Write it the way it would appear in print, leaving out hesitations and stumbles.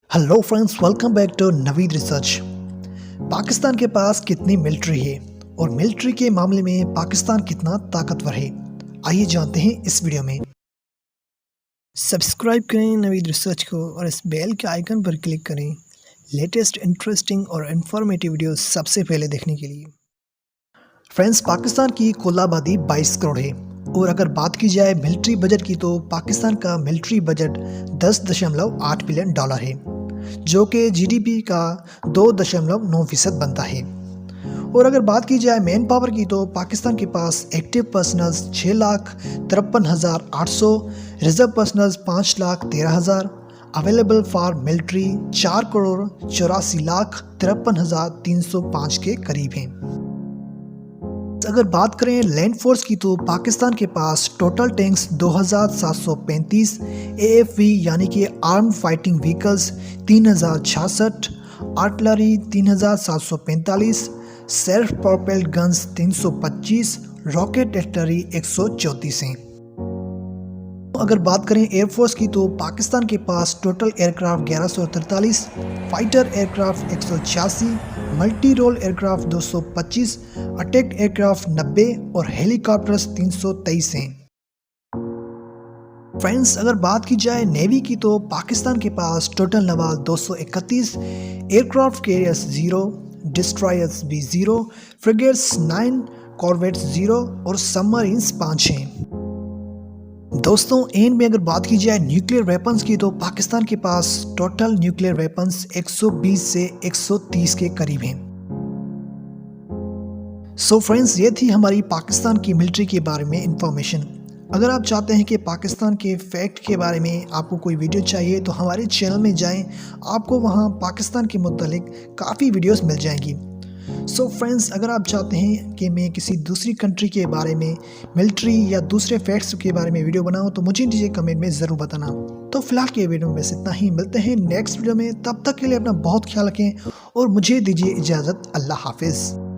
Hello friends, welcome back to Naveed Research. Pakistan के पास कितनी मिलिट्री है और मिलिट्री के मामले में पाकिस्तान कितना ताकतवर है, आइए जानते हैं इस वीडियो में। सब्सक्राइब करें नवीद रिसर्च को और इस बेल के आइकन पर क्लिक करें लेटेस्ट इंटरेस्टिंग और इंफॉर्मेटिव वीडियो सबसे पहले देखने के लिए। फ्रेंड्स, पाकिस्तान की कुल आबादी 22 करोड़ है और अगर बात की जाए मिलिट्री बजट की तो पाकिस्तान का मिलिट्री बजट 10.8 बिलियन डॉलर है, जो कि जीडीपी का 2.9% बनता है। और अगर बात की जाए मैन पावर की तो पाकिस्तान के पास active personnels 6,53,800, reserve personnels 5,13,000, available for military 4,84,53,305 के करीब हैं। अगर बात करें लैंड फोर्स की तो पाकिस्तान के पास टोटल टैंक्स 2,735, AFV यानी कि arm fighting vehicles 3,066, artillery 3,745, self propelled guns 325, rocket artillery 134 हैं। अगर बात करें एयरफोर्स की तो पाकिस्तान के पास total aircraft 1143, fighter aircraft 186, multi role aircraft 225, attack aircraft 90 और हेलीकॉप्टर्स 323 हैं। फ्रेंड्स, अगर बात की जाए नेवी की तो पाकिस्तान के पास total Nawal 231, aircraft carriers 0, destroyers भी 0, फ्रिगेट्स 9, कॉर्वेट्स 0 और सबमरीन्स 5 हैं। दोस्तों, एंड में अगर बात की जाए न्यूक्लियर वेपन्स की तो पाकिस्तान के पास टोटल न्यूक्लियर वेपन्स 120 से 130 के करीब हैं। सो फ्रेंड्स, ये थी हमारी पाकिस्तान की मिलिट्री के बारे में इंफॉर्मेशन। अगर आप चाहते हैं कि पाकिस्तान के फैक्ट के बारे में आपको कोई वीडियो चाहिए तो हमारे चैनल में जाएं, आपको वहां पाकिस्तान के मुतालिक काफ़ी वीडियोस मिल जाएंगी। सो फ्रेंड्स, अगर आप चाहते हैं कि मैं किसी दूसरी कंट्री के बारे में मिलिट्री या दूसरे फैक्ट्स के बारे में वीडियो बनाऊं तो मुझे दीजिए कमेंट में ज़रूर बताना। तो फिलहाल के वीडियो में बस इतना ही, मिलते हैं नेक्स्ट वीडियो में। तब तक के लिए अपना बहुत ख्याल रखें और मुझे दीजिए इजाज़त। अल्लाह हाफिज़।